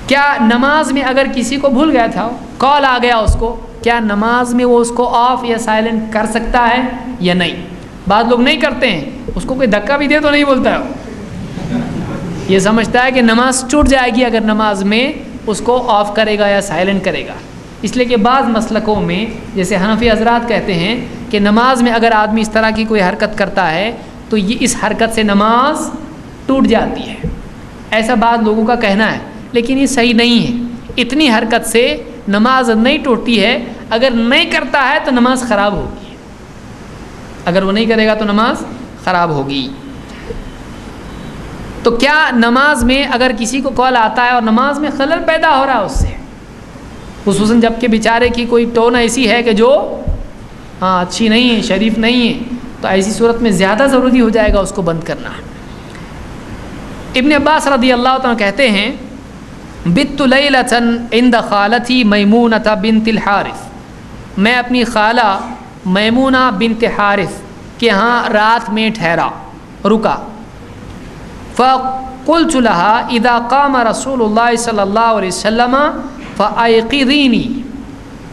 کیا نماز میں اگر کسی کو بھول گیا تھا، کال آ گیا اس کو، کیا نماز میں وہ اس کو آف یا سائلنٹ کر سکتا ہے یا نہیں؟ بعض لوگ نہیں کرتے ہیں، اس کو کوئی دھکا بھی دے تو نہیں بولتا ہے، یہ سمجھتا ہے کہ نماز ٹوٹ جائے گی اگر نماز میں اس کو آف کرے گا یا سائلنٹ کرے گا۔ اس لیے کہ بعض مسلکوں میں جیسے حنفی حضرات کہتے ہیں کہ نماز میں اگر آدمی اس طرح کی کوئی حرکت کرتا ہے تو یہ اس حرکت سے نماز ٹوٹ جاتی ہے، ایسا بعض لوگوں کا کہنا ہے، لیکن یہ صحیح نہیں ہے۔ اتنی حرکت سے نماز نہیں ٹوٹتی ہے، اگر نہیں کرتا ہے تو نماز خراب ہوگی، اگر وہ نہیں کرے گا تو نماز خراب ہوگی۔ تو کیا نماز میں اگر کسی کو کال آتا ہے اور نماز میں خلل پیدا ہو رہا ہے اس سے، خصوصاً جب کہ بیچارے کی کوئی ٹون ایسی ہے کہ جو اچھی نہیں ہے، شریف نہیں ہے، تو ایسی صورت میں زیادہ ضروری ہو جائے گا اس کو بند کرنا۔ ابن عباس رضی اللہ تعالیٰ کہتے ہیں بت لیلۃ عند خالتی میمونۃ بنت الحارث، میں اپنی خالہ میمونہ بنت حارث کے ہاں رات میں ٹھہرا، رکا۔ فقلت لها اذا قام رسول اللہ صلی اللہ علیہ وسلم فایقظینی،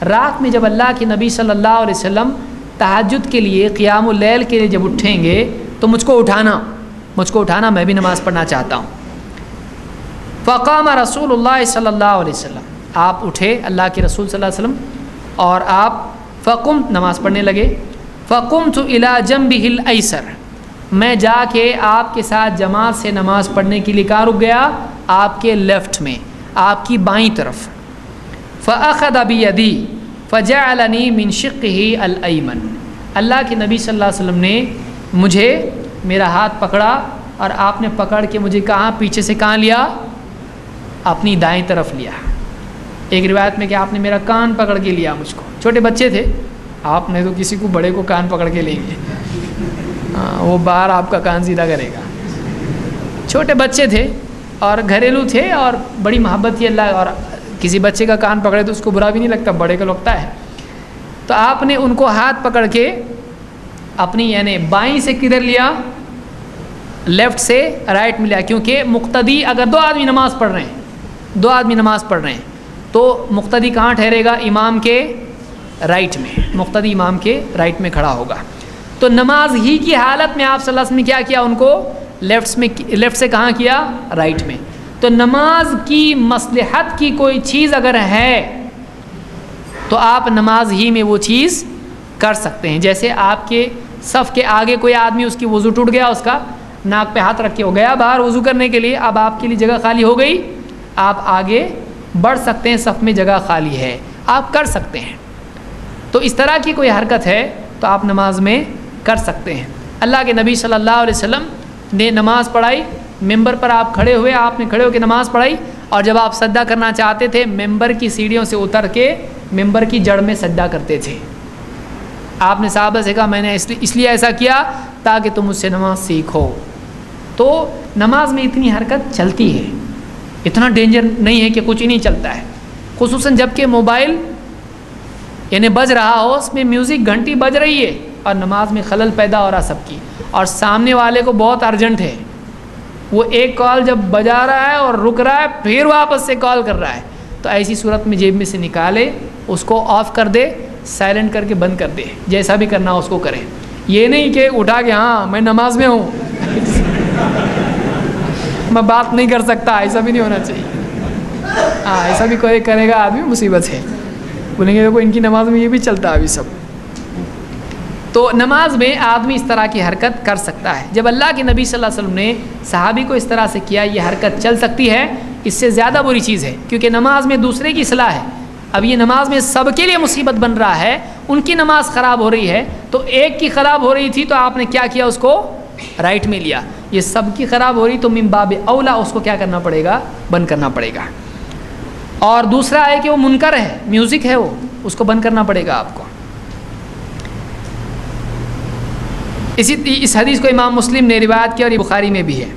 رات میں جب اللہ کے نبی صلی اللہ علیہ وسلم تہجد کے لیے، قیام اللیل کے لیے جب اٹھیں گے تو مجھ کو اٹھانا، میں بھی نماز پڑھنا چاہتا ہوں۔ فقام رسول اللہ صلی اللہ علیہ وسلم، آپ اٹھے اللہ کے رسول صلی اللہ علیہ وسلم، اور آپ فقمت، نماز پڑھنے لگے۔ فقمت الی جنبہ الایسر، میں جا کے آپ کے ساتھ جماعت سے نماز پڑھنے کے لیے کہاں رک گیا؟ آپ کے لیفٹ میں، آپ کی بائیں طرف۔ فأخذ بیدی فجعلنی من شقہ الایمن، اللہ کے نبی صلی اللہ علیہ وسلم نے مجھے، میرا ہاتھ پکڑا اور آپ نے پکڑ کے مجھے کہاں، پیچھے سے کہاں لیا؟ اپنی دائیں طرف لیا۔ ایک روایت میں کہ آپ نے میرا کان پکڑ کے لیا مجھ کو، چھوٹے بچے تھے، آپ نے تو کسی کو بڑے کو کان پکڑ کے لیں گے، وہ باہر آپ کا کان سیدھا کرے گا۔ چھوٹے بچے تھے اور گھریلو تھے اور بڑی محبت تھی اللہ، اور کسی بچے کا کان پکڑے تو اس کو برا بھی نہیں لگتا، بڑے کو لگتا ہے۔ تو آپ نے ان کو ہاتھ پکڑ کے اپنی یعنی بائیں سے کدھر لیا؟ لیفٹ سے رائٹ میں لیا، کیونکہ مقتدی اگر دو آدمی نماز پڑھ رہے ہیں تو مقتدی کہاں ٹھہرے گا؟ امام کے رائٹ میں، مقتدی امام کے رائٹ میں کھڑا ہوگا۔ تو نماز ہی کی حالت میں آپ صلی اللہ علیہ وسلم نے کیا کیا؟ ان کو لیفٹ سے کہاں کیا؟ رائٹ میں۔ تو نماز کی مصلحت کی کوئی چیز اگر ہے تو آپ نماز ہی میں وہ چیز کر سکتے ہیں۔ جیسے آپ کے صف کے آگے کوئی آدمی، اس کی وضو ٹوٹ گیا، اس کا ناک پہ ہاتھ رکھ کے ہو گیا باہر وضو کرنے کے لیے، اب آپ کے لیے جگہ خالی ہو گئی، آپ آگے بڑھ سکتے ہیں، صف میں جگہ خالی ہے، آپ کر سکتے ہیں۔ تو اس طرح کی کوئی حرکت ہے تو آپ نماز میں کر سکتے ہیں۔ اللہ کے نبی صلی اللہ علیہ وسلم نے نماز پڑھائی، ممبر پر آپ کھڑے ہوئے، آپ نے کھڑے ہو کے نماز پڑھائی، اور جب آپ سجدہ کرنا چاہتے تھے ممبر کی سیڑھیوں سے اتر کے ممبر کی جڑ میں سجدہ کرتے تھے۔ آپ نے صحابہ سے کہا میں نے اس لیے ایسا کیا تاکہ تم مجھ سے نماز سیکھو۔ تو نماز میں اتنی حرکت چلتی ہے، اتنا ڈینجر نہیں ہے کہ کچھ ہی نہیں چلتا ہے، خصوصاً جب کہ موبائل یعنی بج رہا ہو، اس میں میوزک گھنٹی بج رہی ہے اور نماز میں خلل پیدا ہو رہا سب کی، اور سامنے والے کو بہت ارجنٹ ہے، وہ ایک کال جب بجا رہا ہے اور رک رہا ہے پھر واپس سے کال کر رہا ہے، تو ایسی صورت میں جیب میں سے نکالے، اس کو آف کر دے، سائلنٹ کر کے بند کر دے، جیسا بھی کرنا اس کو کرے۔ یہ نہیں کہ اٹھا کے ہاں میں نماز میں ہوں میں بات نہیں کر سکتا، ایسا بھی نہیں ہونا چاہیے۔ ایسا بھی کوئی کرے گا آدمی مصیبت ہے، بولیں گے دیکھو ان کی نماز میں یہ بھی چلتا ہے ابھی سب۔ تو نماز میں آدمی اس طرح کی حرکت کر سکتا ہے۔ جب اللہ کے نبی صلی اللہ علیہ وسلم نے صحابی کو اس طرح سے کیا، یہ حرکت چل سکتی ہے، اس سے زیادہ بری چیز ہے، کیونکہ نماز میں دوسرے کی اصلاح ہے۔ اب یہ نماز میں سب کے لیے مصیبت بن رہا ہے، ان کی نماز خراب ہو رہی ہے، تو ایک کی خراب ہو رہی تھی تو آپ نے کیا کیا؟ اس کو رائٹ میں لیا۔ یہ سب کی خراب ہو رہی تو من باب اولا اس کو کیا کرنا پڑے گا؟ بند کرنا پڑے گا۔ اور دوسرا ہے کہ وہ منکر ہے، میوزک ہے، وہ اس کو بند کرنا پڑے گا آپ کو۔ اس حدیث کو امام مسلم نے روایت کیا اور یہ بخاری میں بھی ہے۔